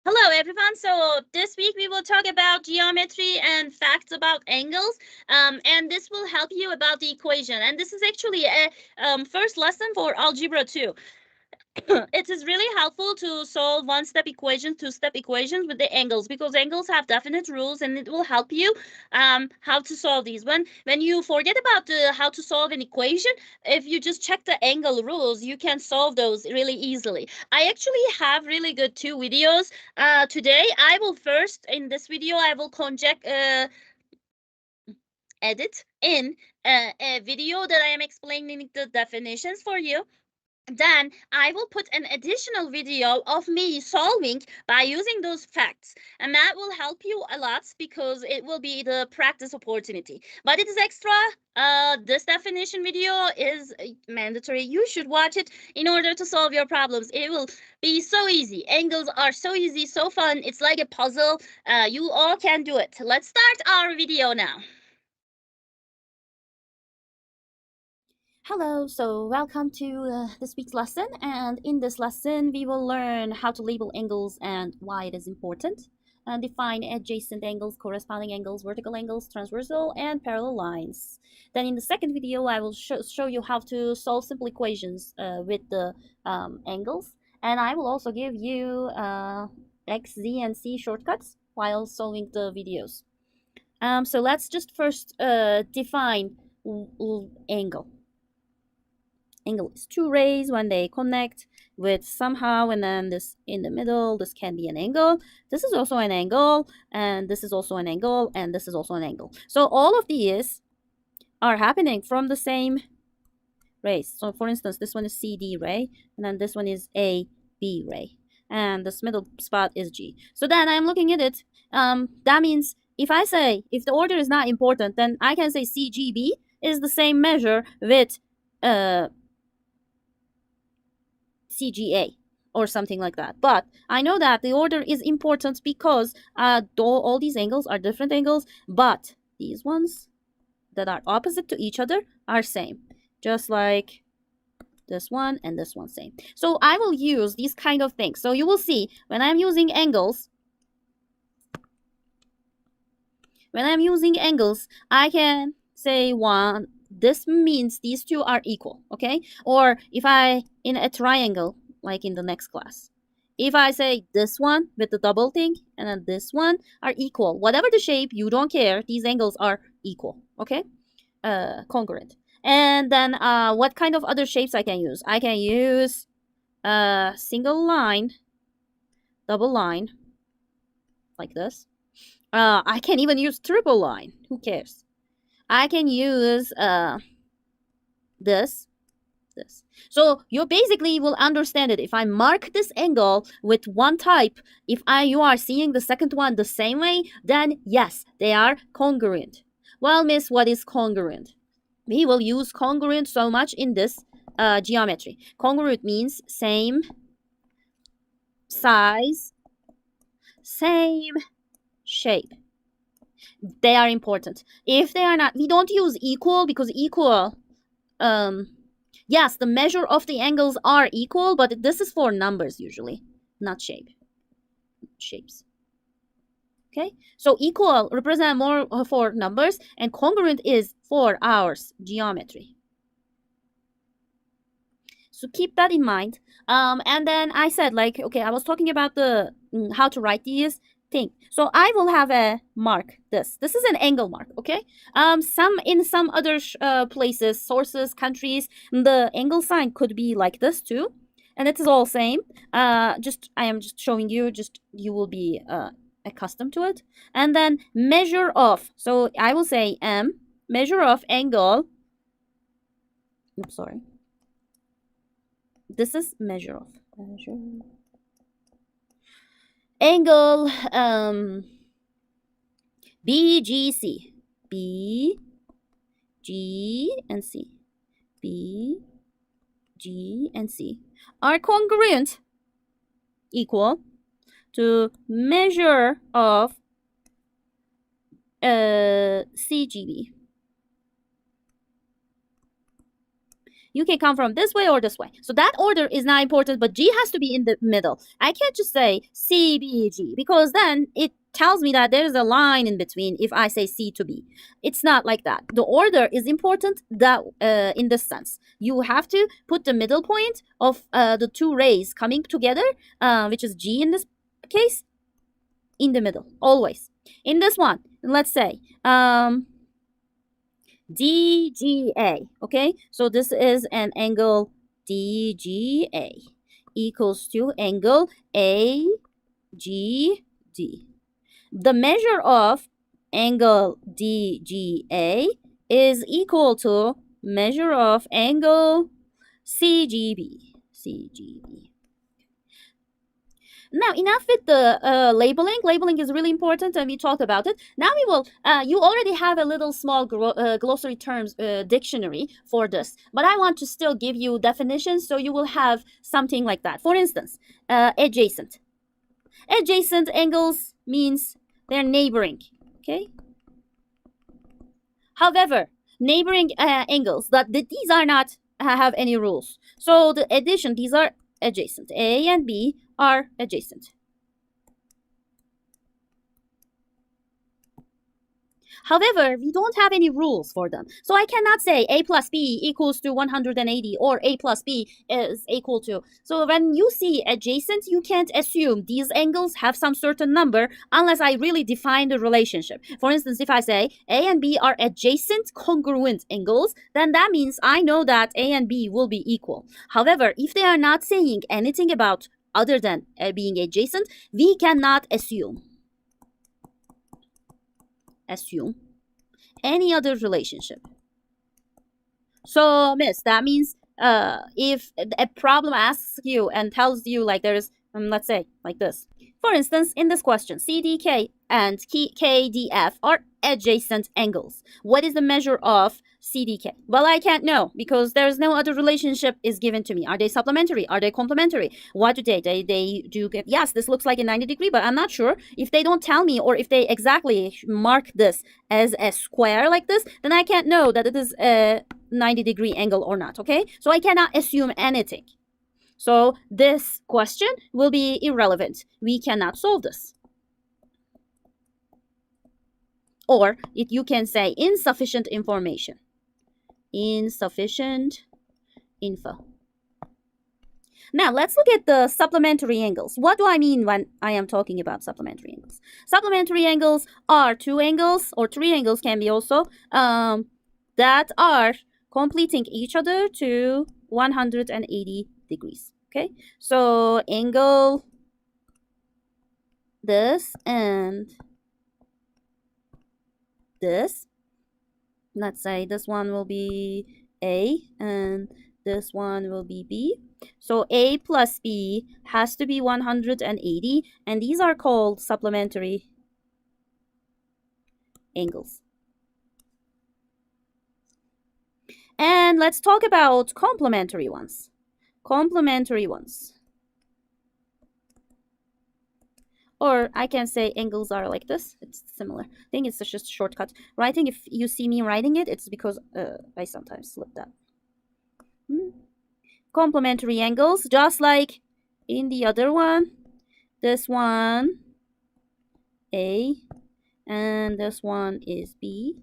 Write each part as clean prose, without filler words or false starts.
Hello everyone. So this week we will talk about geometry and facts about angles. And this will help you about the equation. And this is actually a first lesson for algebra 2. It is really helpful to solve one-step equations, two-step equations with the angles because angles have definite rules, and it will help you how to solve these. When you forget about how to solve an equation, if you just check the angle rules, you can solve those really easily. I actually have really good two videos. Today, I will first in this video I will edit in a video that I am explaining the definitions for you. Then I will put an additional video of me solving by using those facts, and that will help you a lot because it will be the practice opportunity. But it is extra. This definition video is mandatory. You should watch it in order to solve your problems. It will be so easy. Angles are so easy, so fun. It's like a puzzle. You all can do it. Let's start our video now. Hello, so welcome to this week's lesson, and in this lesson we will learn how to label angles and why it is important, and define adjacent angles, corresponding angles, vertical angles, transversal, and parallel lines. Then in the second video I will show you how to solve simple equations with the angles, and I will also give you X, Z, and C shortcuts while solving the videos. So let's just first define angle. Angle is two rays when they connect with somehow, and then this in the middle, this can be an angle. This is also an angle, and this is also an angle, and this is also an angle. So all of these are happening from the same rays. So for instance, this one is CD ray, and then this one is AB ray, and this middle spot is G. So then I'm looking at it. That means if the order is not important, then I can say CGB is the same measure with CGA or something like that. But I know that the order is important because though all these angles are different angles, but these ones that are opposite to each other are same. Just like this one and this one same. So I will use these kind of things. So you will see when I'm using angles, I can say one, this means these two are equal, okay? Or if I, in a triangle, like in the next class, if I say this one with the double thing and then this one are equal, whatever the shape, you don't care, these angles are equal, okay? Congruent. And then what kind of other shapes I can use? I can use single line, double line, like this. I can even use triple line. Who cares? I can use this. So you basically will understand it. If I mark this angle with one type, if you are seeing the second one the same way, then yes, they are congruent. Well, miss, what is congruent? We will use congruent so much in this geometry. Congruent means same size, same shape. They are important. If they are not, we don't use equal because equal, yes, the measure of the angles are equal, but this is for numbers usually, not shapes. Okay, so equal represent more for numbers, and congruent is for our geometry. So keep that in mind. And then I said, like, okay, I was talking about the how to write these thing. So I will have a mark. This is an angle mark. Okay. In some other places, sources, countries, the angle sign could be like this too, and it is all same. I am just showing you. Just you will be accustomed to it. And then measure of. So I will say M measure of angle. Oops, sorry. This is measure of angle BGC. B, G, and C. B, G, and C are congruent, equal to measure of CGB. You can come from this way or this way. So that order is not important, but G has to be in the middle. I can't just say C, B, G, because then it tells me that there's a line in between if I say C to B. It's not like that. The order is important that in this sense. You have to put the middle point of the two rays coming together, which is G in this case, in the middle, always. In this one, let's say DGA, okay? So this is an angle DGA equals to angle AGD. The measure of angle DGA is equal to measure of angle CGB. Now, enough with the labeling. Labeling is really important, and we talked about it. Now we will, you already have a little small glossary terms dictionary for this, but I want to still give you definitions so you will have something like that. For instance, adjacent. Adjacent angles means they're neighboring, okay? However, neighboring angles, these are not have any rules. So the addition, these are adjacent. A and B are adjacent. However, we don't have any rules for them. So I cannot say A plus B equals to 180 or A plus B is equal to. So when you see adjacent, you can't assume these angles have some certain number unless I really define the relationship. For instance, if I say A and B are adjacent congruent angles, then that means I know that A and B will be equal. However, if they are not saying anything about other than being adjacent, we cannot assume any other relationship. So, miss, that means if a problem asks you and tells you like there's, let's say like this. For instance, in this question, CDK and KDF are adjacent angles. What is the measure of CDK? Well, I can't know because there's no other relationship is given to me. Are they supplementary? Are they complementary? What do they do get? Yes, this looks like a 90 degree, but I'm not sure. If they don't tell me or if they exactly mark this as a square like this, then I can't know that it is a 90 degree angle or not, okay? So I cannot assume anything. So this question will be irrelevant. We cannot solve this. Or you can say insufficient information. Insufficient info. Now, let's look at the supplementary angles. What do I mean when I am talking about supplementary angles? Supplementary angles are two angles, or three angles can be also, that are completing each other to 180 degrees. Okay, so angle this and this. Let's say this one will be A and this one will be B. So A plus B has to be 180, and these are called supplementary angles. And let's talk about complementary ones. Complementary ones. Or I can say angles are like this. It's similar. I think it's just a shortcut. Writing, if you see me writing it, it's because I sometimes slip that. Complementary angles, just like in the other one. This one, A, and this one is B.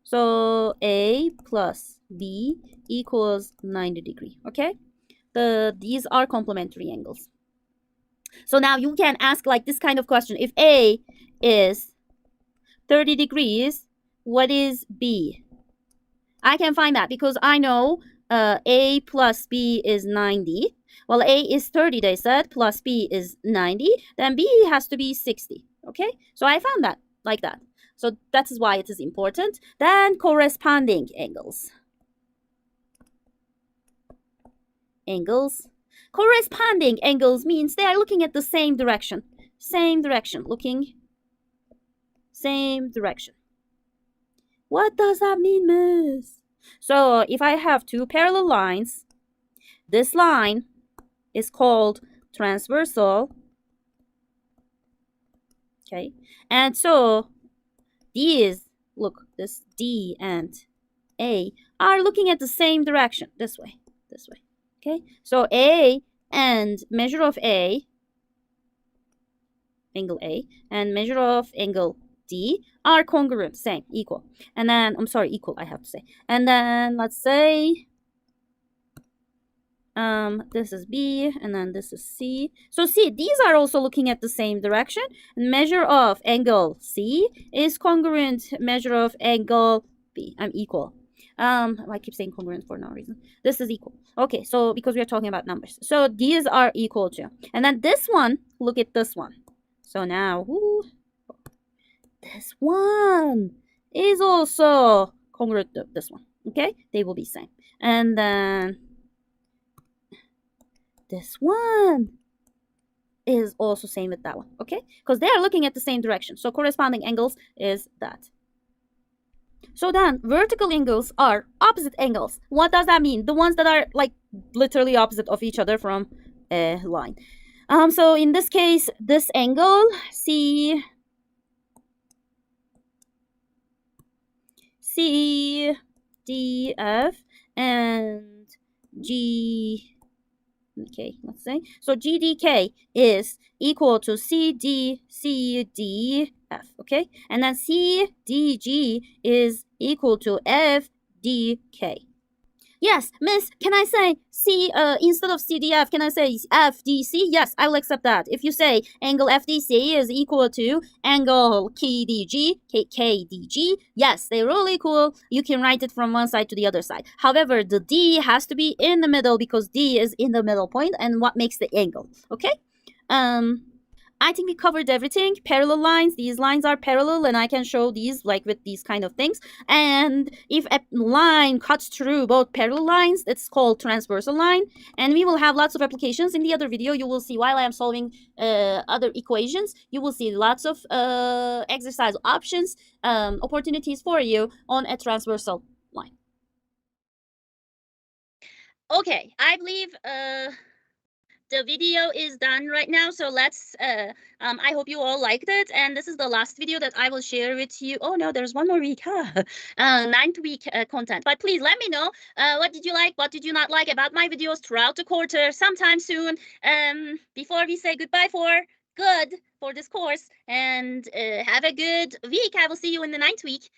So A plus B equals 90 degree, okay? These are complementary angles. So now you can ask like this kind of question. If A is 30 degrees, what is B? I can find that because I know A plus B is 90. Well, A is 30, they said, plus B is 90. Then B has to be 60, okay? So I found that like that. So that is why it is important. Then corresponding angles. Corresponding angles means they are looking at the same direction. Looking same direction. What does that mean, miss? So if I have two parallel lines, this line is called transversal. Okay, and so these, look, this D and A are looking at the same direction, this way. this way. Okay, so A and measure of A, angle A, and measure of angle D are congruent, same, equal. And then, I'm sorry, equal, I have to say. And then let's say this is B, and then this is C. So see, these are also looking at the same direction. Measure of angle C is congruent measure of angle B. I'm equal. I keep saying congruent for no reason. This is equal. Okay, so because we are talking about numbers. So these are equal to. And then this one, look at this one. So now, this one is also congruent to this one. Okay, they will be same. And then this one is also same with that one, okay? Because they are looking at the same direction. So corresponding angles is that. So then vertical angles are opposite angles. What does that mean? The ones that are like literally opposite of each other from a line. So in this case, this angle CDF and GK, let's say. So GDK is equal to CDF, okay? And then CDG is equal to FDK. Yes, miss, can I say C instead of CDF, can I say FDC? Yes, I will accept that. If you say angle FDC is equal to angle KDG, yes, they're really cool. You can write it from one side to the other side. However, the D has to be in the middle because D is in the middle point and what makes the angle, okay? I think we covered everything. Parallel lines, these lines are parallel and I can show these like with these kind of things. And if a line cuts through both parallel lines, it's called transversal line. And we will have lots of applications. In the other video, you will see while I am solving other equations, you will see lots of exercise options, opportunities for you on a transversal line. Okay, I believe the video is done right now, so let's I hope you all liked it, and this is the last video that I will share with you. Oh no, there's one more week. Ninth week content, but please let me know what did you like, what did you not like about my videos throughout the quarter sometime soon, before we say goodbye for good for this course. And have a good week. I will see you in the ninth week.